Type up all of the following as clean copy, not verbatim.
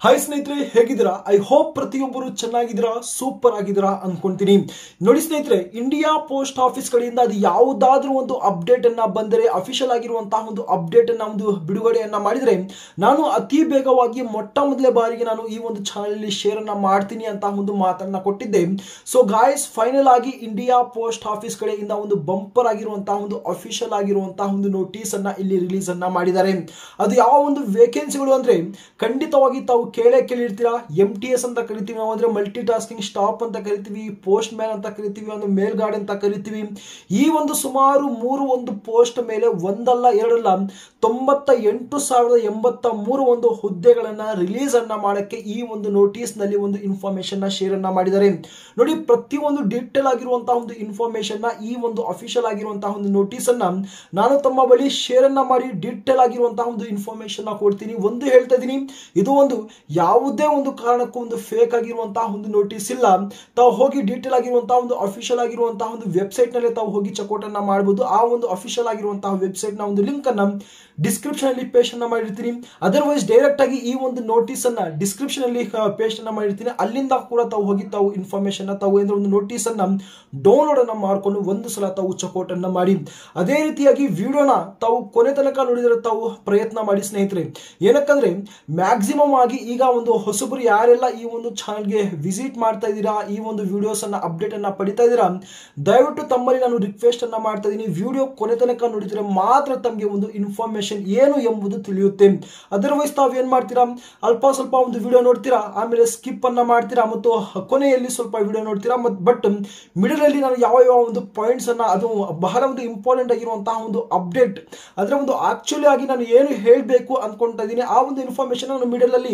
Hi ಸ್ನೇಹಿತರೆ, ಹೇಗಿದ್ದೀರಾ? I hope ಪ್ರತಿಯೊಬ್ಬರು ಚೆನ್ನಾಗಿದ್ದೀರಾ, ಸೂಪರ್ ಆಗಿದ್ದೀರಾ ಅನ್ಕೊಂತೀನಿ. ನೋಡಿ ಸ್ನೇಹಿತರೆ, ಇಂಡಿಯಾ ಪೋಸ್ಟ್ ಆಫೀಸ್ ಕಡೆಯಿಂದ ಅದು ಯಾವುದಾದ್ರೂ ಒಂದು ಅಪ್ಡೇಟ್ ಅನ್ನ ಬಂದರೆ, ಅಫಿಷಿಯಲ್ ಆಗಿರುವಂತಹ ಒಂದು ಅಪ್ಡೇಟ್ ಅನ್ನ ಒಂದು ಬಿಡುಗಡೆಯನ್ನ ಮಾಡಿದ್ರೆ ನಾನು ಅತಿ ಬೇಗವಾಗಿ ಮೊಟ್ಟ ಮೊದಲೇ ಬಾರಿಗೆ ನಾನು ಈ ಒಂದು ಚಾನೆಲ್ ಅಲ್ಲಿ ಶೇರ್ ಅನ್ನ ಮಾಡ್ತೀನಿ ಅಂತ ಒಂದು ಮಾತನ್ನ ಕೊಟ್ಟಿದ್ದೆ. ಸೊ ಗಾಯ್ಸ್, ಫೈನಲ್ ಆಗಿ ಇಂಡಿಯಾ ಪೋಸ್ಟ್ ಆಫೀಸ್ ಕಡೆಯಿಂದ ಒಂದು ಬಂಪರ್ ಆಗಿರುವಂತಹ ಒಂದು ಅಫಿಷಿಯಲ್ ಆಗಿರುವಂತಹ ಒಂದು ನೋಟಿಸ್ ಅನ್ನ ಇಲ್ಲಿ ರಿಲೀಸ್ ಅನ್ನ ಮಾಡಿದ್ದಾರೆ. ಅದು ಯಾವ ಒಂದು ವೇಕೆನ್ಸಿಗಳು ಅಂದ್ರೆ, ಖಂಡಿತವಾಗಿ ತಾವು ಕೇಳಿರ್ತೀರಾ. MTS ಅಂತ ಕರಿತೀವಿ ನಾವು, ಅಂದ್ರೆ ಮಲ್ಟಿ ಟಾಸ್ಕಿಂಗ್ ಸ್ಟಾಫ್ ಅಂತ ಕರಿತೀವಿ, ಪೋಸ್ಟ್ ಮ್ಯಾನ್ ಅಂತ ಕರಿತೀವಿ, ಒಂದು ಮೇಲ್ ಗಾರ್ಡ್ ಅಂತ ಕರಿತೀವಿ. ಈ ಒಂದು ಸುಮಾರು ಒಂದು ಪೋಸ್ಟ್ ಮೇಲೆ ಒಂದಲ್ಲ ಎರಡಲ್ಲ 98,083 ಒಂದು ಹುದ್ದೆಗಳನ್ನ ರಿಲೀಸ್ ಅನ್ನ ಮಾಡಕ್ಕೆ ಈ ಒಂದು ನೋಟಿಸ್ ನಲ್ಲಿ ಒಂದು ಇನ್ಫಾರ್ಮೇಶನ್ ನ ಶೇರ್ ಅನ್ನ ಮಾಡಿದ್ದಾರೆ. ನೋಡಿ, ಪ್ರತಿಯೊಂದು ಡೀಟೇಲ್ ಆಗಿರುವಂತಹ ಒಂದು ಇನ್ಫಾರ್ಮೇಶನ್ ನ ಈ ಒಂದು ಅಫಿಷಿಯಲ್ ಆಗಿರುವಂತಹ ಒಂದು ನೋಟಿಸ್ ಅನ್ನ ನಾನು ತಮ್ಮ ಬಳಿ ಶೇರ್ ಅನ್ನ ಮಾಡಿ ಡೀಟೇಲ್ ಆಗಿರುವಂತಹ ಒಂದು ಇನ್ಫಾರ್ಮೇಶನ್ ನ ಕೊಡ್ತೀನಿ. ಒಂದು ಹೇಳ್ತಾ ಇದೀನಿ, ಇದು ಒಂದು ಯಾವುದೇ ಒಂದು ಕಾರಣಕ್ಕೂ ಒಂದು ಫೇಕ್ ಆಗಿರುವಂತಹ ಒಂದು ನೋಟಿಸ್ ಇಲ್ಲ. ತಾವು ಹೋಗಿ ಡೀಟೇಲ್ ಆಗಿರುವಂತಹ ಒಂದು ಅಫಿಷಿಯಲ್ ಆಗಿರುವಂತಹ ಒಂದು ವೆಬ್ಸೈಟ್ ನಲ್ಲಿ ತಾವು ಹೋಗಿ ಚೆಕ್ಔಟ್ ಅನ್ನ ಮಾಡಬಹುದು. ಆ ಒಂದು ಅಫಿಷಿಯಲ್ ಆಗಿರುವಂತಹ ವೆಬ್ಸೈಟ್ ನ ಒಂದು ಲಿಂಕ್ ಅನ್ನ ಡಿಸ್ಕ್ರಿಪ್ಷನ್ ಅಲ್ಲಿ ಪೇಸ್ಟ್ ಅನ್ನ ಮಾಡಿರ್ತೀನಿ. ಅದರ್ವೈಸ್ ಡೈರೆಕ್ಟ್ ಆಗಿ ಈ ಒಂದು ನೋಟಿಸ್ ಅನ್ನ ಡಿಸ್ಕ್ರಿಪ್ಷನ್ ಅಲ್ಲಿ ಪೇಸ್ಟ್ ಅನ್ನ ಮಾಡಿರ್ತೀನಿ. ಅಲ್ಲಿಂದ ಕೂಡ ತಾವು ಹೋಗಿ ತಾವು ಇನ್ಫಾರ್ಮೇಶನ್ ತಾವು ಒಂದು ನೋಟಿಸ್ ಅನ್ನ ಡೌನ್ಲೋಡ್ ಅನ್ನ ಮಾಡ್ಕೊಂಡು ಒಂದು ಸಲ ತಾವು ಚೆಕ್ಔಟ್ ಅನ್ನ ಮಾಡಿ. ಅದೇ ರೀತಿಯಾಗಿ ವಿಡಿಯೋನ ತಾವು ಕೊನೆ ತನಕ ನೋಡಿದ್ರೆ ತಾವು ಪ್ರಯತ್ನ ಮಾಡಿ ಸ್ನೇಹಿತರೆ. ಏನಕ್ಕಂದ್ರೆ ಮ್ಯಾಕ್ಸಿಮಮ್ ಆಗಿ ಈಗ ಒಂದು ಹೊಸಬರು ಯಾರೆಲ್ಲ ಈ ಒಂದು ಚಾನಲ್ಗೆ ವಿಸಿಟ್ ಮಾಡ್ತಾ ಇದ್ದೀರಾ, ಈ ಒಂದು ವಿಡಿಯೋಸ್ ಅನ್ನ ಅಪ್ಡೇಟ್ ಅನ್ನ ಪಡಿತಾ ಇದ್ದೀರಾ, ದಯವಿಟ್ಟು ತಮ್ಮಲ್ಲಿ ನಾನು ರಿಕ್ವೆಸ್ಟ್ ಅನ್ನ ಮಾಡ್ತಾ ಇದ್ದೀನಿ, ವಿಡಿಯೋ ಕೊನೆ ತನಕ ನೋಡಿದ್ರೆ ಮಾತ್ರ ತಮಗೆ ಒಂದು ಇನ್ಫಾರ್ಮೇಶನ್ ಏನು ಎಂಬುದು ತಿಳಿಯುತ್ತೆ. ಅದರ್ವೈಸ್ ತಾವು ಏನ್ ಮಾಡ್ತೀರಾ, ಅಲ್ಪ ಸ್ವಲ್ಪ ಒಂದು ವಿಡಿಯೋ ನೋಡ್ತೀರಾ, ಆಮೇಲೆ ಸ್ಕಿಪ್ ಅನ್ನ ಮಾಡ್ತೀರಾ ಮತ್ತು ಕೊನೆಯಲ್ಲಿ ಸ್ವಲ್ಪ ವಿಡಿಯೋ ನೋಡ್ತೀರಾ. ಬಟ್ ಮಿಡಲ್ ಅಲ್ಲಿ ನಾನು ಯಾವ ಒಂದು ಪಾಯಿಂಟ್ಸ್ ಅನ್ನ, ಅದು ಬಹಳ ಒಂದು ಇಂಪಾರ್ಟೆಂಟ್ ಆಗಿರುವಂತಹ ಒಂದು ಅಪ್ಡೇಟ್, ಅದರ ಒಂದು ಆಕ್ಚುಲಿ ಆಗಿ ನಾನು ಏನು ಹೇಳಬೇಕು ಅನ್ಕೊಂತಾ ಇದ್ದೀನಿ ಆ ಒಂದು ಇನ್ಫಾರ್ಮೇಶನ್ ನಾನು ಮಿಡಲ್ ಅಲ್ಲಿ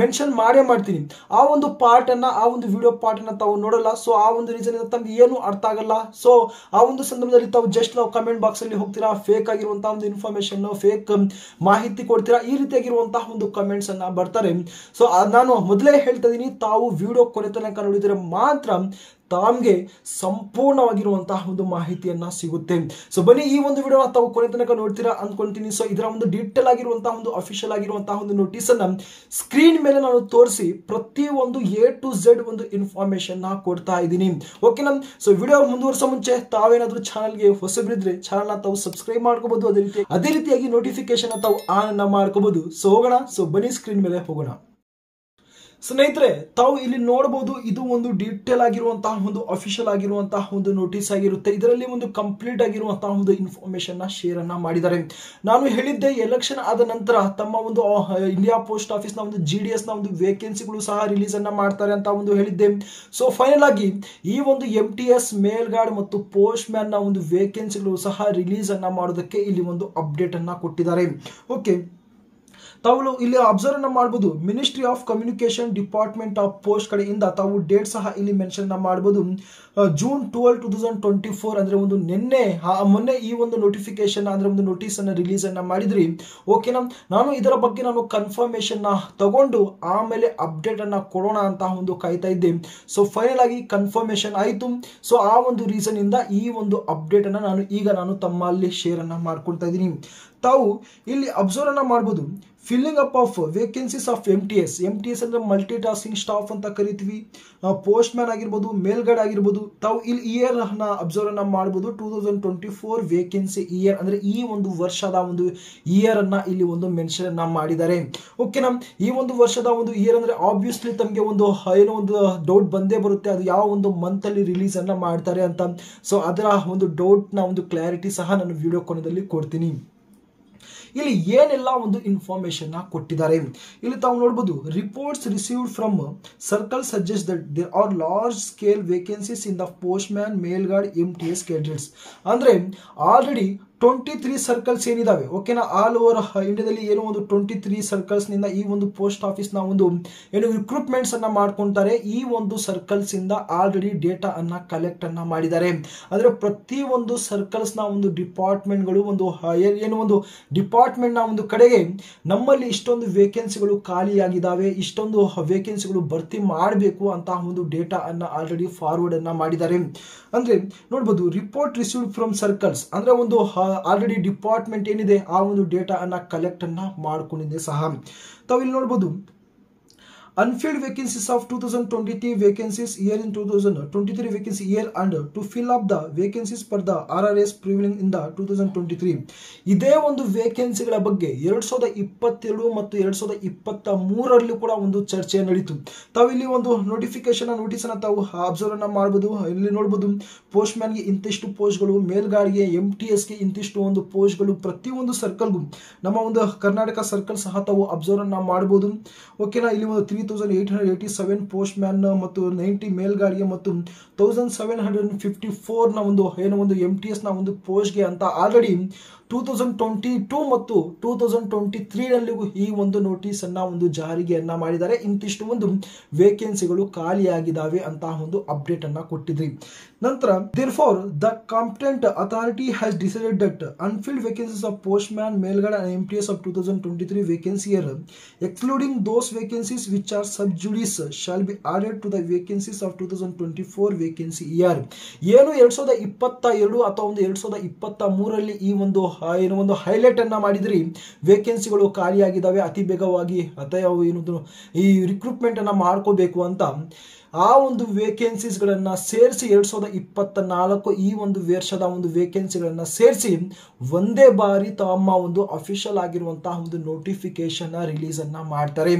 ಮೆನ್ಷನ್ ಮಾಡೇ ಮಾಡ್ತೀನಿ. ಆ ಒಂದು ಪಾರ್ಟ್ ಅನ್ನ, ಆ ಒಂದು ವಿಡಿಯೋ ಪಾರ್ಟ್ ಅನ್ನ ತಾವು ನೋಡಲ್ಲ. ಸೊ ಆ ಒಂದು ರೀಸನ್ ಇಂದ ತಮ್ಗೆ ಏನು ಅರ್ಥ ಆಗಲ್ಲ. ಸೊ ಆ ಒಂದು ಸಂದರ್ಭದಲ್ಲಿ ತಾವು ಜಸ್ಟ್ ನಾವು ಕಮೆಂಟ್ ಬಾಕ್ಸ್ ಅಲ್ಲಿ ಹೋಗ್ತೀರಾ, ಫೇಕ್ ಆಗಿರುವಂತಹ ಒಂದು ಇನ್ಫಾರ್ಮೇಶನ್, ಫೇಕ್ ಮಾಹಿತಿ ಕೊಡ್ತೀರಾ, ಈ ರೀತಿಯಾಗಿರುವಂತಹ ಒಂದು ಕಮೆಂಟ್ಸ್ ಅನ್ನ ಬರ್ತಾರೆ. ಸೊ ನಾನು ಮೊದಲೇ ಹೇಳ್ತಾ ಇದೀನಿ, ತಾವು ವಿಡಿಯೋ ಕೊನೆ ತನಕ ನೋಡಿದ್ರೆ ಮಾತ್ರ ತಮಗೆ ಸಂಪೂರ್ಣವಾಗಿರುವಂತಹ ಒಂದು ಮಾಹಿತಿಯನ್ನ ಸಿಗುತ್ತೆ. ಸೊ ಬನ್ನಿ, ಈ ಒಂದು ವಿಡಿಯೋ ತಾವು ಕೊನೆ ತನಕ ನೋಡ್ತೀರಾ ಅನ್ಕೊಂತೀನಿ. ಸೊ ಇದರ ಒಂದು ಡೀಟೇಲ್ ಆಗಿರುವಂತಹ ಒಂದು ಅಫಿಷಿಯಲ್ ಆಗಿರುವಂತಹ ಒಂದು ನೋಟಿಸ್ ಅನ್ನ ಸ್ಕ್ರೀನ್ ಮೇಲೆ ನಾನು ತೋರಿಸಿ ಪ್ರತಿ ಒಂದು A to Z ಒಂದು ಇನ್ಫಾರ್ಮೇಶನ್ ನ ಕೊಡ್ತಾ ಇದ್ದೀನಿ. ಓಕೆನಾ? ಸೊ ವಿಡಿಯೋ ಮುಂದುವರಿಸೋ ಮುಂಚೆ ತಾವೇನಾದ್ರೂ ಚಾನಲ್ಗೆ ಹೊಸಬರಿದ್ರೆ ಚಾನಲ್ ನ ತಾವು ಸಬ್ಸ್ಕ್ರೈಬ್ ಮಾಡ್ಕೋಬಹುದು. ಅದೇ ರೀತಿಯಾಗಿ ನೋಟಿಫಿಕೇಶನ್ ತಾವು ಆನ್ ಅನ್ನ ಮಾಡ್ಕೋಬಹುದು. ಸೊ ಹೋಗೋಣ. ಸೊ ಬನ್ನಿ, ಸ್ಕ್ರೀನ್ ಮೇಲೆ ಹೋಗೋಣ. ಸ್ನೇಹಿತರೆ, ತಾವು ಇಲ್ಲಿ ನೋಡಬಹುದು, ಇದು ಒಂದು ಡೀಟೇಲ್ ಆಗಿರುವಂತಹ ಒಂದು ಅಫಿಷಿಯಲ್ ಆಗಿರುವಂತಹ ಒಂದು ನೋಟಿಸ್ ಆಗಿರುತ್ತೆ. ಇದರಲ್ಲಿ ಒಂದು ಕಂಪ್ಲೀಟ್ ಆಗಿರುವಂತಹ ಒಂದು ಇನ್ಫಾರ್ಮೇಶನ್ ನ ಶೇರ್ ಅನ್ನ ಮಾಡಿದ್ದಾರೆ. ನಾನು ಹೇಳಿದ್ದೆ, ಎಲೆಕ್ಷನ್ ಆದ ನಂತರ ತಮ್ಮ ಒಂದು ಇಂಡಿಯಾ ಪೋಸ್ಟ್ ಆಫೀಸ್ ನ ಒಂದು GDS ನ ಒಂದು ವೇಕೆನ್ಸಿಗಳು ಸಹ ರಿಲೀಸ್ ಅನ್ನ ಮಾಡ್ತಾರೆ ಅಂತ ಒಂದು ಹೇಳಿದ್ದೆ. ಸೊ ಫೈನಲ್ ಆಗಿ ಈ ಒಂದು MTS, ಮೇಲ್ ಗಾರ್ಡ್ ಮತ್ತು ಪೋಸ್ಟ್ ಮ್ಯಾನ್ ನ ಒಂದು ವೇಕೆನ್ಸಿಗಳು ಸಹ ರಿಲೀಸ್ ಅನ್ನ ಮಾಡೋದಕ್ಕೆ ಇಲ್ಲಿ ಒಂದು ಅಪ್ಡೇಟ್ ಅನ್ನ ಕೊಟ್ಟಿದ್ದಾರೆ. ಓಕೆ, ತಾವು ಇಲ್ಲಿ ಅಬ್ಸರ್ವ್ ಅನ್ನ ಮಾಡಬಹುದು. Ministry of communication department of post ಕಡೆಯಿಂದ ತಾವು ಡೇಟ್ ಸಹ ಇಲ್ಲಿ ಮೆನ್ಷನ್ ಮಾಡಬಹುದು. June 12, 2024 ಅಂದ್ರೆ ಒಂದು ಮೊನ್ನೆ ಈ ಒಂದು ನೋಟಿಫಿಕೇಶನ್ ಅಂದ್ರೆ ಒಂದು ನೋಟಿಸ್ ಅನ್ನ ರಿಲೀಸ್ ಅನ್ನ ಮಾಡಿದ್ರಿ. ಓಕೆನಾ? ನಾನು ಇದರ ಬಗ್ಗೆ ನಾನು ಕನ್ಫರ್ಮೇಶನ್ ನ ತಗೊಂಡು ಆಮೇಲೆ ಅಪ್ಡೇಟ್ ಅನ್ನ ಕೊಡೋಣ ಅಂತ ಒಂದು ಕಾಯ್ತಾ ಇದ್ದೆ. ಸೊ ಫೈನಲ್ ಆಗಿ ಕನ್ಫರ್ಮೇಶನ್ ಆಯ್ತು. ಸೊ ಆ ಒಂದು ರೀಸನ್ ಇಂದ ಈ ಒಂದು ಅಪ್ಡೇಟ್ ಅನ್ನ ನಾನು ತಮ್ಮಲ್ಲಿ ಶೇರ್ ಅನ್ನ ಮಾಡ್ಕೊಳ್ತಾ ಇದ್ದೀನಿ. ತಾವು ಇಲ್ಲಿ ಅಬ್ಸರ್ವ್ ಅನ್ನ ಮಾಡಬಹುದು. Filling up of vacancies of MTS ಅಂದ್ರೆ ಮಲ್ಟಿ ಟಾಸ್ಕಿಂಗ್ ಸ್ಟಾಫ್ ಅಂತ ಕರಿತೀವಿ. ಪೋಸ್ಟ್ ಮ್ಯಾನ್ ಆಗಿರ್ಬೋದು, ಮೇಲ್ ಗಾರ್ಡ್ ಆಗಿರ್ಬೋದು. ತಾವು ಇಲ್ಲಿ ಇಯರ್ ನ ಅಬ್ಸರ್ವ್ ಅನ್ನ ಮಾಡಬಹುದು. 2024 ವೇಕೆನ್ಸಿ ಇಯರ್ ಅಂದ್ರೆ ಈ ಒಂದು ವರ್ಷದ ಒಂದು ಇಯರ್ ಅನ್ನ ಇಲ್ಲಿ ಒಂದು ಮೆನ್ಷನ್ ಅನ್ನ ಮಾಡಿದ್ದಾರೆ. ಓಕೆನಾ? ಈ ಒಂದು ವರ್ಷದ ಒಂದು ಇಯರ್ ಅಂದ್ರೆ ಆಬ್ವಿಯಸ್ಲಿ ತಮಗೆ ಒಂದು ಏನೋ ಒಂದು ಡೌಟ್ ಬಂದೇ ಬರುತ್ತೆ, ಅದು ಯಾವ ಒಂದು ಮಂತ್ ಅಲ್ಲಿ ರಿಲೀಸ್ ಅನ್ನ ಮಾಡ್ತಾರೆ ಅಂತ. ಸೊ ಅದರ ಒಂದು ಡೌಟ್ ನ ಒಂದು ಕ್ಲಾರಿಟಿ ಸಹ ನಾನು ವಿಡಿಯೋ ಕೊನೆಯಲ್ಲಿ ಕೊಡ್ತೀನಿ. ಇಲ್ಲಿ ಏನೆಲ್ಲ ಒಂದು ಇನ್ಫಾರ್ಮೇಶನ್ ಕೊಟ್ಟಿದ್ದಾರೆ ಇಲ್ಲಿ ತಾವು ನೋಡಬಹುದು. Reports received from circle suggest that there are large scale vacancies in the postman, mail guard, MTS candidates. ಅಂದ್ರೆ ಆಲ್ರೆಡಿ 23 ಸರ್ಕಲ್ಸ್ ಏನಿದಾವೆ. ಓಕೆನಾ? ಆಲ್ ಓವರ್ ಇಂಡಿಯಾದಲ್ಲಿ ಏನೋ ಒಂದು 23 ಸರ್ಕಲ್ಸ್ ನಿಂದ ಈ ಒಂದು ಪೋಸ್ಟ್ ಆಫೀಸ್ ನ ಒಂದು ಏನು ರಿಕ್ರೂಟ್ಮೆಂಟ್ಸ್ ಅನ್ನ ಮಾಡ್ಕೊಂತಾರೆ. ಈ ಒಂದು ಸರ್ಕಲ್ಸ್ ಇಂದ ಆಲ್ರೆಡಿ ಡೇಟಾ ಅನ್ನ ಕಲೆಕ್ಟ್ ಅನ್ನ ಮಾಡಿದ್ದಾರೆ. ಅಂದ್ರೆ ಪ್ರತಿ ಒಂದು ಸರ್ಕಲ್ಸ್ ನ ಒಂದು ಡಿಪಾರ್ಟ್ಮೆಂಟ್ ಗಳು ಒಂದು ಏನು ಒಂದು ಡಿಪಾರ್ಟ್ಮೆಂಟ್ ನ ಒಂದು ಕಡೆಗೆ ನಮ್ಮಲ್ಲಿ ಇಷ್ಟೊಂದು ವೇಕೆನ್ಸಿಗಳು ಖಾಲಿಯಾಗಿದ್ದಾವೆ, ಇಷ್ಟೊಂದು ವೇಕೆನ್ಸಿಗಳು ಭರ್ತಿ ಮಾಡಬೇಕು ಅಂತ ಒಂದು ಡೇಟಾ ಅನ್ನ ಆಲ್ರೆಡಿ ಫಾರ್ವರ್ಡ್ ಅನ್ನ ಮಾಡಿದ್ದಾರೆ. ಅಂದ್ರೆ ನೋಡಬಹುದು, ರಿಪೋರ್ಟ್ ರಿಸೀವ್ಡ್ ಫ್ರಮ್ ಸರ್ಕಲ್ಸ್ ಅಂದ್ರೆ ಒಂದು ಆಲ್ರೆಡಿ ಡಿಪಾರ್ಟ್ಮೆಂಟ್ ಏನಿದೆ ಆ ಒಂದು ಡೇಟಾ ಅನ್ನ ಕಲೆಕ್ಟ್ ಅನ್ನ ಮಾಡ್ಕೊಂಡಿದೆ ಸಹ. ತಾವು ಇಲ್ಲಿ ನೋಡಬಹುದು. unfilled vacancies of 2023 vacancies year in 2023 vacancy year and to fill up the vacancies per the RRS prevailing in the 2023 ಇದೇ ಒಂದು ವೇಕೆನ್ಸಿಗಳ ಬಗ್ಗೆ 2022 ಮತ್ತು 2023 ಕೂಡ ಒಂದು ಚರ್ಚೆ ನಡೆಯಿತು. ತಾವು ಇಲ್ಲಿ ಒಂದು ನೋಟಿಸ್ ಅನ್ನು ತಾವು ಅಬ್ಸರ್ವ್ ಅನ್ನ ಮಾಡಬಹುದು. ಇಲ್ಲಿ ನೋಡಬಹುದು ಪೋಸ್ಟ್ ಮ್ಯಾನ್ ಗೆ ಇಂತಿಷ್ಟು ಪೋಸ್ಟ್ಗಳು, ಮೇಲ್ಗಾಡಿಗೆ MTS ಗೆ ಇಂತಿಷ್ಟು ಒಂದು ಪೋಸ್ಟ್ಗಳು, ಪ್ರತಿಯೊಂದು ಸರ್ಕಲ್ಗೂ ನಮ್ಮ ಒಂದು ಕರ್ನಾಟಕ ಸರ್ಕಲ್ ಸಹ ತಾವು ಅಬ್ಸರ್ವ್ ಅನ್ನ ಮಾಡಬಹುದು. ಓಕೆನಾ, ಇಲ್ಲಿ ಒಂದು 3887 ಪೋಸ್ಟ್ ಮ್ಯಾನ್ ಮತ್ತು 90 ಮೇಲ್ಗಾಡಿಗೆ ಮತ್ತು 1754 ನ ಒಂದು MTS ನ ಒಂದು ಪೋಸ್ಟ್ ಗೆ ಅಂತ ಆಲ್ರೆಡಿ 2022 ಮತ್ತು 2023 ನಲ್ಲಿಗೂ ಈ ಒಂದು ನೋಟಿಸ್ ಅನ್ನ ಒಂದು ಜಾರಿಗೆಯನ್ನ ಮಾಡಿದ್ದಾರೆ. ಇಂತಿಷ್ಟು ಒಂದು ವೇಕೆನ್ಸಿಗಳು ಖಾಲಿಯಾಗಿದ್ದಾವೆ ಅಂತ ಒಂದು ಅಪ್ಡೇಟ್ ಅನ್ನ ಕೊಟ್ಟಿದ್ರಿ. ನಂತರ therefore the competent authority has decided that unfilled vacancies of postman, mailguard and MTS of 2023 vacancy year, excluding those vacancies which are sub judice, shall be added to the vacancies of 2024 vacancy year. ಏನು 2022 ಅಥವಾ ಒಂದು 2023 ಅಲ್ಲಿ ಈ ಒಂದು highlight ಅನ್ನ ಮಾಡಿದ್ರಿ, ವೇಕೆನ್ಸಿಗಳು ಖಾಲಿಯಾಗಿದ್ದಾವೆ, ಅತಿ ಬೇಗವಾಗಿ ಅಥವಾ ಈ ರಿಕ್ರೂಟ್ಮೆಂಟ್ ಅನ್ನ ಮಾಡ್ಕೋಬೇಕು ಅಂತ ಆ ಒಂದು ವೇಕೆನ್ಸೀಸ್ ಗಳನ್ನ ಸೇರಿಸಿ 2024 ಈ ಒಂದು ವರ್ಷದ ಒಂದು ವೇಕೆನ್ಸಿಗಳನ್ನ ಸೇರಿಸಿ ಒಂದೇ ಬಾರಿ ತಮ್ಮ ಒಂದು ಅಫಿಷಿಯಲ್ ಆಗಿರುವಂತಹ ಒಂದು ನೋಟಿಫಿಕೇಶನ್ ರಿಲೀಸ್ ಅನ್ನ ಮಾಡ್ತಾರೆ.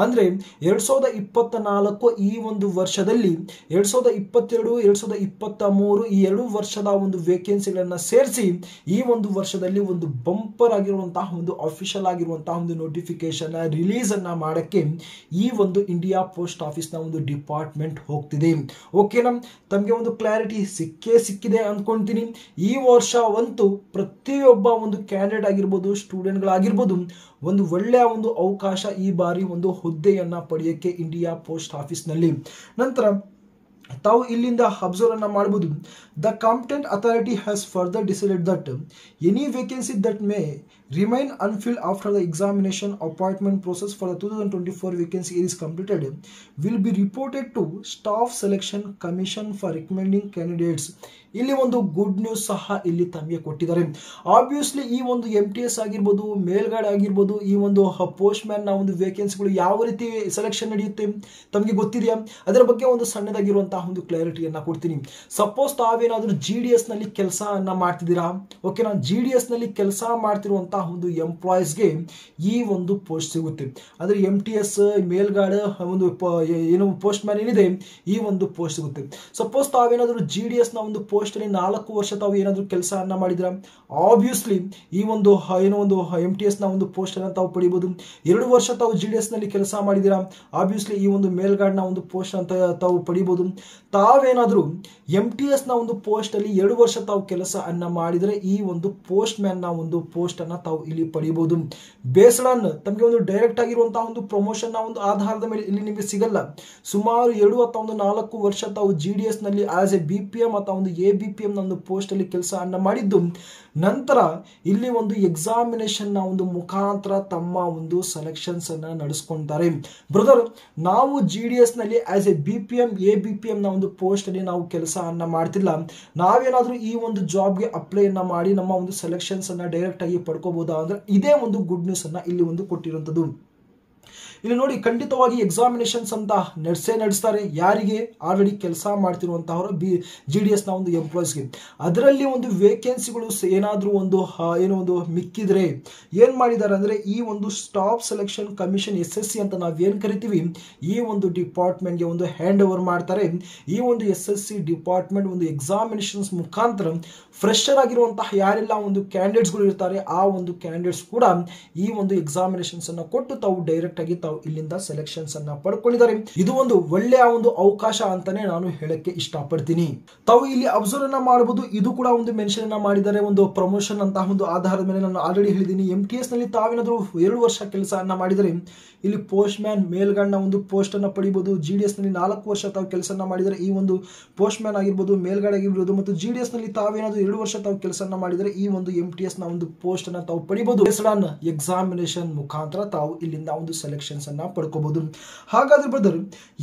ಅಂದ್ರೆ 2024 ಈ ಒಂದು ವರ್ಷದಲ್ಲಿ 2022 2023 ಈ 2 ವರ್ಷದ ಒಂದು ವೇಕೆನ್ಸಿಗಳನ್ನ ಸೇರಿಸಿ ಈ ಒಂದು ವರ್ಷದಲ್ಲಿ ಒಂದು ಬಂಪರ್ ಆಗಿರುವಂತಹ ಒಂದು ಅಫಿಷಿಯಲ್ ಆಗಿರುವಂತಹ ಒಂದು ನೋಟಿಫಿಕೇಶನ್ ರಿಲೀಸ್ ಅನ್ನ ಮಾಡಕ್ಕೆ ಈ ಒಂದು ಇಂಡಿಯಾ ಪೋಸ್ಟ್ ಆಫೀಸ್ ನ ಒಂದು ಡಿಪಾರ್ಟ್ಮೆಂಟ್ ಹೋಗ್ತಿದೆ. ಓಕೆನಾ, ತಮಗೆ ಒಂದು ಕ್ಲಾರಿಟಿ ಸಿಕ್ಕಿದೆ ಅನ್ಕೊಂತೀನಿ. ಈ ವರ್ಷ ಅಂತೂ ಪ್ರತಿಯೊಬ್ಬ ಒಂದು ಕ್ಯಾಂಡಿಡೇಟ್ ಆಗಿರ್ಬೋದು, ಸ್ಟೂಡೆಂಟ್ ಗಳಾಗಿರ್ಬೋದು, ಒಂದು ಒಳ್ಳೆಯ ಒಂದು ಅವಕಾಶ ಈ ಬಾರಿ ಒಂದು ಹುದ್ದೆಯನ್ನ ಪಡೆಯಕ್ಕೆ ಇಂಡಿಯಾ ಪೋಸ್ಟ್ ಆಫೀಸ್ ನಲ್ಲಿ. ನಂತರ ತಾವು ಇಲ್ಲಿಂದ ಅಬ್ಸರ್ವ್ ಅನ್ನ ಮಾಡಬಹುದು. The competent authority has further decided that any vacancy that may remain unfilled after the examination appointment process for the 2024 vacancy is completed will be reported to staff selection commission for recommending candidates. ಇಲ್ಲಿ ಒಂದು good news ಸಹ ಇಲ್ಲಿ ತಮಗೆ ಕೊಟ್ಟಿದ್ದಾರೆ. Obviously ಈ ಒಂದು MTS ಆಗಿರ್ಬೋದು, ಮೇಲ್ಗಡೆ ಆಗಿರ್ಬೋದು, ಈ ಒಂದು ಪೋಸ್ಟ್ ಮ್ಯಾನ್ ನ ಒಂದು ವೇಕೆನ್ಸಿಗಳು ಯಾವ ರೀತಿ ಸೆಲೆಕ್ಷನ್ ನಡೆಯುತ್ತೆ ತಮಗೆ ಗೊತ್ತಿದೆಯಾ? ಅದರ ಬಗ್ಗೆ ಒಂದು ಸಣ್ಣದಾಗಿರುವಂತಹ ಒಂದು ಕ್ಲಾರಿಟಿಯನ್ನ ಕೊಡ್ತೀನಿ. ಸಪೋಸ್ ತಾವೇನಾದ್ರೂ GDS ನಲ್ಲಿ ಕೆಲಸವನ್ನ ಮಾಡ್ತಿದ್ದೀರಾ, ಓಕೆನಾ, GDS ನಲ್ಲಿ ಕೆಲಸ ಮಾಡ್ತಿರುವಂತಹ ಒಂದು ಎಂಪ್ಲಾಯೀಸ್ಗೆ ಈ ಒಂದು ಪೋಸ್ಟ್ ಸಿಗುತ್ತೆ. ಅಂದ್ರೆ MTS ಮೇಲ್ಗಾಡ ಒಂದು ಪೋಸ್ಟ್ ಮ್ಯಾನ್ ಏನಿದೆ ಈ ಒಂದು ಪೋಸ್ಟ್ ಸಿಗುತ್ತೆ. ಸಪೋಸ್ ತಾವೇನಾದ್ರೂ GDS ನ ಒಂದು ಪೋಸ್ಟ್ ಅಲ್ಲಿ 4 ವರ್ಷ ತಾವು ಏನಾದ್ರೂ ಕೆಲಸವನ್ನ ಮಾಡಿದ್ರ, ಆಬ್ವಿಯಸ್ಲಿ ಈ ಒಂದು MTS ನ ಒಂದು ಪೋಸ್ಟ್ ಅನ್ನ ತಾವು ಪಡಿಬಹುದು. 2 ವರ್ಷ ತಾವು GDS ನಲ್ಲಿ ಕೆಲಸ ಮಾಡಿದಿರಾ, ಆಬ್ವಿಯಸ್ಲಿ ಈ ಒಂದು ಮೇಲ್ಗಾಡ್ ನ ಒಂದು ಪೋಸ್ಟ್ ಅಂತ ತಾವು ಪಡಿಬಹುದು. ತಾವೇನಾದ್ರೂ MTS ನ ಒಂದು ಪೋಸ್ಟ್ ಅಲ್ಲಿ 2 ವರ್ಷ ತಾವು ಕೆಲಸ ಅನ್ನ ಮಾಡಿದ್ರೆ ಈ ಒಂದು ಪೋಸ್ಟ್ ಮ್ಯಾನ್ ನ ಒಂದು ಪೋಸ್ಟ್ ಅನ್ನ ತಾವು ಇಲ್ಲಿ ಪಡಿಬಹುದು. ಬೇಸ್ಡ್ ಆನ್ ತಮಗೆ ಒಂದು ಡೈರೆಕ್ಟ್ ಆಗಿರುವಂತಹ ಒಂದು ಪ್ರಮೋಷನ್ ನ ಒಂದು ಆಧಾರದ ಮೇಲೆ ಇಲ್ಲಿ ನಿಮಗೆ ಸಿಗಲ್ಲ. ಸುಮಾರು 2 ಅಥವಾ 4 ವರ್ಷ ತಾವು GDS ನಲ್ಲಿ ಆಸ್ ಎ BPM ಅಥವಾ ಒಂದು ABPM ನ ಒಂದು ಪೋಸ್ಟ್ ಅಲ್ಲಿ ಕೆಲಸ ಅನ್ನ ಮಾಡಿದ್ದು, ನಂತರ ಇಲ್ಲಿ ಒಂದು ಎಕ್ಸಾಮಿನೇಷನ್ ನ ಒಂದು ಮುಖಾಂತರ ತಮ್ಮ ಒಂದು ಸೆಲೆಕ್ಷನ್ಸ್ ಅನ್ನ ನಡೆಸ್ಕೊಂತಾರೆ. ಬ್ರದರ್, ನಾವು GDS ನಲ್ಲಿ ಆಸ್ ಎ BPM ABPM ನ ಒಂದು ಪೋಸ್ಟ್ ಅಲ್ಲಿ ನಾವು ಕೆಲಸ ಅನ್ನ ಮಾಡ್ತಿಲ್ಲ, ನಾವೇನಾದ್ರೂ ಈ ಒಂದು ಜಾಬ್ಗೆ ಅಪ್ಲೈ ಅನ್ನ ಮಾಡಿ ನಮ್ಮ ಒಂದು ಸೆಲೆಕ್ಷನ್ಸ್ ಅನ್ನ ಡೈರೆಕ್ಟ್ ಆಗಿ ಪಡ್ಕೋಬಹುದಾ ಅಂದ್ರೆ ಇದೇ ಒಂದು ಗುಡ್ ನ್ಯೂಸ್ ಅನ್ನ ಇಲ್ಲಿ ಒಂದು ಕೊಟ್ಟಿರುವಂತದ್ದು. ಇಲ್ಲಿ ನೋಡಿ, ಖಂಡಿತವಾಗಿ ಎಕ್ಸಾಮಿನೇಷನ್ಸ್ ಅಂತ ನಡೆಸ್ತಾರೆ. ಯಾರಿಗೆ? ಆಲ್ರೆಡಿ ಕೆಲಸ ಮಾಡ್ತಿರುವಂತಹವರು GDS ನ ಒಂದು ಎಂಪ್ಲಾಯೀಸ್ಗೆ. ಅದರಲ್ಲಿ ಒಂದು ವೇಕೆನ್ಸಿಗಳು ಏನಾದ್ರೂ ಒಂದು ಮಿಕ್ಕಿದ್ರೆ ಏನ್ ಮಾಡಿದ್ದಾರೆ ಅಂದ್ರೆ ಈ ಒಂದು ಸ್ಟಾಫ್ ಸೆಲೆಕ್ಷನ್ ಕಮಿಷನ್ SSC ಅಂತ ನಾವೇನ್ ಕರಿತೀವಿ ಈ ಒಂದು ಡಿಪಾರ್ಟ್ಮೆಂಟ್ಗೆ ಒಂದು ಹ್ಯಾಂಡ್ ಓವರ್ ಮಾಡ್ತಾರೆ. ಈ ಒಂದು SSC ಡಿಪಾರ್ಟ್ಮೆಂಟ್ ಒಂದು ಎಕ್ಸಾಮಿನೇಷನ್ಸ್ ಮುಖಾಂತರ ಫ್ರೆಶರ್ ಆಗಿರುವಂತಹ ಯಾರೆಲ್ಲ ಒಂದು ಕ್ಯಾಂಡಿಡೇಟ್ಸ್ ಗಳು ಇರ್ತಾರೆ ಆ ಒಂದು ಕ್ಯಾಂಡಿಡೇಟ್ಸ್ ಕೂಡ ಈ ಒಂದು ಎಕ್ಸಾಮಿನೇಷನ್ಸ್ ಅನ್ನ ಕೊಟ್ಟು ತಾವು ಡೈರೆಕ್ಟ್ ಆಗಿ ಇಲ್ಲಿಂದ ಸೆಲೆಕ್ಷನ್ಸ್ ಅನ್ನ ಪಡ್ಕೊಂಡಿದ್ದಾರೆ. ಇದು ಒಂದು ಒಳ್ಳೆಯ ಒಂದು ಅವಕಾಶ ಅಂತಾನೆ ನಾನು ಹೇಳಕ್ಕೆ ಇಷ್ಟಪಡ್ತೀನಿ. ತಾವು ಇಲ್ಲಿ ಅಬ್ಸರ್ವ್ ಅನ್ನ ಮಾಡಬಹುದು. ಇದು ಕೂಡ ಒಂದು ಮೆನ್ಷನ್ ಅನ್ನ ಮಾಡಿದ್ದಾರೆ ಒಂದು ಪ್ರಮೋಷನ್ ಅಂತ ಒಂದು ಆಧಾರದ ಮೇಲೆ. ನಾನು ಆಲ್ರೆಡಿ ಹೇಳಿದ್ದೀನಿ, MTS ನಲ್ಲಿ ತಾವೇನಾದ್ರೂ 2 ವರ್ಷ ಕೆಲಸ ಅನ್ನ ಮಾಡಿದರೆ ಇಲ್ಲಿ ಪೋಸ್ಟ್ ಮ್ಯಾನ್ ಮೇಲ್ಗಡೆ ಒಂದು ಪೋಸ್ಟ್ ಅನ್ನ ಪಡಿಬಹುದು. GDS ನಲ್ಲಿ 4 ವರ್ಷ ತಾವು ಕೆಲಸ ಮಾಡಿದರೆ ಈ ಒಂದು ಪೋಸ್ಟ್ ಮ್ಯಾನ್ ಆಗಿರ್ಬೋದು, ಮೇಲ್ಗಡೆ ಆಗಿರ್ಬೋದು, ಮತ್ತು GDS ನಲ್ಲಿ ತಾವೇನಾದ್ರೂ 2 ವರ್ಷ ತಾವು ಕೆಲಸ ಮಾಡಿದರೆ ಈ ಒಂದು MTS ನ ಒಂದು ಪೋಸ್ಟ್ ಅನ್ನ ತಾವು ಪಡಿಬಹುದು. ಬೇಸ್ಡ್ ಆನ್ ಎಕ್ಸಾಮಿನೇಷನ್ ಮುಖಾಂತರ ತಾವು ಇಲ್ಲಿಂದ ಒಂದು ಸೆಲೆಕ್ಷನ್ ನೋಟಿಫಿಕೇಶನ್ಸ್ ಅನ್ನ ಪಡ್ಕೋಬಹುದು. ಹಾಗಾದ್ರೆ ಬ್ರದರ್,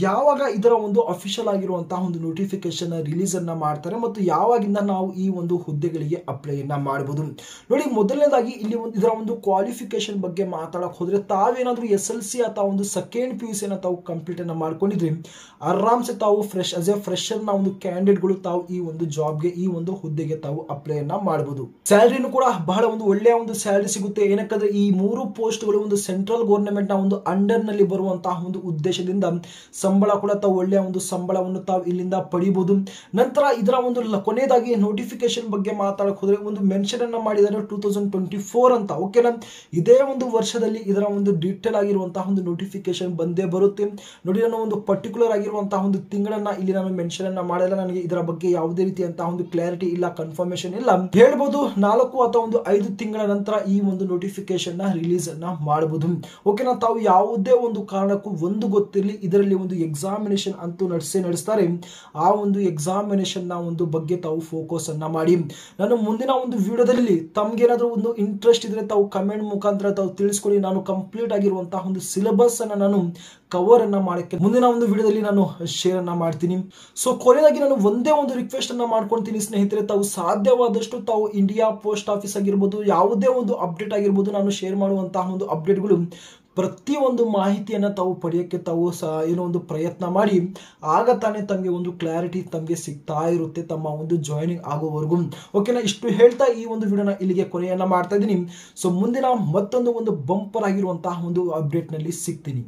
ಯಾವಾಗ ಇದರ ಒಂದು ಅಫಿಷಿಯಲ್ ಆಗಿರುವಂತಹ ಒಂದು ನೋಟಿಫಿಕೇಶನ್ ರಿಲೀಸ್ ಅನ್ನ ಮಾಡ್ತಾರೆ ಮತ್ತು ಯಾವಾಗಿಂದ ನಾವು ಈ ಒಂದು ಹುದ್ದೆಗಳಿಗೆ ಅಪ್ಲೈ ಅನ್ನ ಮಾಡಬಹುದು? ನೋಡಿ, ಮೊದಲನೇದಾಗಿ ಇಲ್ಲಿ ಇದರ ಒಂದು ಕ್ವಾಲಿಫಿಕೇಶನ್ ಬಗ್ಗೆ ಮಾತಾಡಕ್ ಹೋದ್ರೆ, ತಾವೇನಾದ್ರೂ SLC ಅಥವಾ ಒಂದು ಸೆಕೆಂಡ್ PUC ತಾವು ಕಂಪ್ಲೀಟ್ ಅನ್ನ ಮಾಡ್ಕೊಂಡಿದ್ರೆ ಆರಾಮ್ಸೆ ತಾವು ಫ್ರೆಶರ್ ನ ಒಂದು ಕ್ಯಾಂಡಿಡೇಟ್ಗಳು ತಾವು ಈ ಒಂದು ಜಾಬ್ಗೆ, ಈ ಒಂದು ಹುದ್ದೆಗೆ ತಾವು ಅಪ್ಲೈ ಅನ್ನ ಮಾಡಬಹುದು. ಸ್ಯಾಲರಿನೂ ಕೂಡ ಬಹಳ ಒಂದು ಒಳ್ಳೆಯ ಒಂದು ಸ್ಯಾಲರಿ ಸಿಗುತ್ತೆ. ಏನಕ್ಕಂದ್ರೆ ಈ 3 ಪೋಸ್ಟ್ಗಳು ಒಂದು ಸೆಂಟ್ರಲ್ ಗವರ್ನಮೆಂಟ್ ನ ಒಂದು ಅಂಡರ್ ನಲ್ಲಿ ಬರುವಂತಹ ಒಂದು ಉದ್ದೇಶದಿಂದ ಸಂಬಳ ಕೂಡ ತಾವು ಒಳ್ಳೆಯ ಒಂದು ಸಂಬಳವನ್ನು ತಾವು ಇಲ್ಲಿಂದ ಪಡಿಬಹುದು. ನಂತರ ಇದರ ಒಂದು ಕೊನೆಯದಾಗಿ ನೋಟಿಫಿಕೇಶನ್ ಬಗ್ಗೆ ಮಾತಾಡಕ್ ಹೋದ್ರೆ ಒಂದು ಮೆನ್ಷನ್ ಅನ್ನ ಮಾಡಿದ್ದಾರೆ 2024 ಅಂತ. ಓಕೆನಾ, ಇದೇ ಒಂದು ವರ್ಷದಲ್ಲಿ ಇದರ ಒಂದು ಡೀಟೇಲ್ ಆಗಿರುವಂತಹ ಒಂದು ನೋಟಿಫಿಕೇಶನ್ ಬಂದೇ ಬರುತ್ತೆ. ನೋಡಿ, ನಾನು ಒಂದು ಪರ್ಟಿಕ್ಯುಲರ್ ಆಗಿರುವಂತಹ ಒಂದು ತಿಂಗಳನ್ನ ಇಲ್ಲಿ ನಾನು ಮೆನ್ಷನ್ ಅನ್ನ ಮಾಡಿಲ್ಲ. ನನಗೆ ಇದರ ಬಗ್ಗೆ ಯಾವುದೇ ರೀತಿಯಂತಹ ಒಂದು ಕ್ಲಾರಿಟಿ ಇಲ್ಲ, ಕನ್ಫರ್ಮೇಶನ್ ಇಲ್ಲ. ಹೇಳ್ಬೋದು 4 ಅಥವಾ ಒಂದು 5 ತಿಂಗಳ ನಂತರ ಈ ಒಂದು ನೋಟಿಫಿಕೇಶನ್ ನ ರಿಲೀಸ್ ಅನ್ನ ಮಾಡಬಹುದು. ಓಕೆನಾ, ತಾವು ಯಾವುದೇ ಒಂದು ಕಾರಣಕ್ಕೂ ಒಂದು ಗೊತ್ತಿರಲಿ, ಇದರಲ್ಲಿ ಒಂದು ಎಕ್ಸಾಮಿನೇಷನ್ ಅಂತೂ ನಡೆಸ್ತಾರೆ. ಆ ಒಂದು ಎಕ್ಸಾಮಿನೇಷನ್ ನ ಒಂದು ಬಗ್ಗೆ ತಾವು ಫೋಕಸ್ ಅನ್ನ ಮಾಡಿ. ನಾನು ಮುಂದಿನ ಒಂದು ವಿಡಿಯೋದಲ್ಲಿ ತಮ್ಗೇನಾದ್ರೂ ಒಂದು ಇಂಟ್ರೆಸ್ಟ್ ಇದ್ರೆ ತಾವು ಕಮೆಂಟ್ ಮುಖಾಂತರ ತಾವು ತಿಳಿಸ್ಕೊಳ್ಳಿ. ನಾನು ಕಂಪ್ಲೀಟ್ ಆಗಿರುವಂತಹ ಒಂದು ಸಿಲೆಬಸ್ ಅನ್ನ ನಾನು ಕವರ್ ಅನ್ನ ಮಾಡಕ್ಕೆ ಮುಂದಿನ ಒಂದು ವಿಡಿಯೋದಲ್ಲಿ ನಾನು ಶೇರ್ ಅನ್ನ ಮಾಡ್ತೀನಿ. ಸೊ ಕೊನೆಯದಾಗಿ ನಾನು ಒಂದೇ ಒಂದು ರಿಕ್ವೆಸ್ಟ್ ಅನ್ನ ಮಾಡ್ಕೊಳ್ತೀನಿ ಸ್ನೇಹಿತರೆ, ತಾವು ಸಾಧ್ಯವಾದಷ್ಟು ತಾವು ಇಂಡಿಯಾ ಪೋಸ್ಟ್ ಆಫೀಸ್ ಆಗಿರ್ಬೋದು, ಯಾವುದೇ ಒಂದು ಅಪ್ಡೇಟ್ ಆಗಿರ್ಬೋದು, ನಾನು ಶೇರ್ ಮಾಡುವಂತಹ ಒಂದು ಅಪ್ಡೇಟ್ಗಳು ಪ್ರತಿಯೊಂದು ಮಾಹಿತಿಯನ್ನ ತಾವು ಪಡೆಯಕ್ಕೆ ತಾವು ಏನೋ ಒಂದು ಪ್ರಯತ್ನ ಮಾಡಿ. ಆಗ ತಾನೇ ತಮಗೆ ಒಂದು ಕ್ಲಾರಿಟಿ ತಮಗೆ ಸಿಗ್ತಾ ಇರುತ್ತೆ ತಮ್ಮ ಒಂದು ಜಾಯ್ನಿಂಗ್ ಆಗೋವರೆಗೂ. ಓಕೆನಾ, ಇಷ್ಟು ಹೇಳ್ತಾ ಈ ಒಂದು ವಿಡಿಯೋನ ಇಲ್ಲಿಗೆ ಕೊನೆಯನ್ನ ಮಾಡ್ತಾ ಇದ್ದೀನಿ. ಸೊ ಮುಂದಿನ ಮತ್ತೊಂದು ಬಂಪರ್ ಆಗಿರುವಂತಹ ಒಂದು ಅಪ್ಡೇಟ್ ನಲ್ಲಿ ಸಿಗ್ತೀನಿ.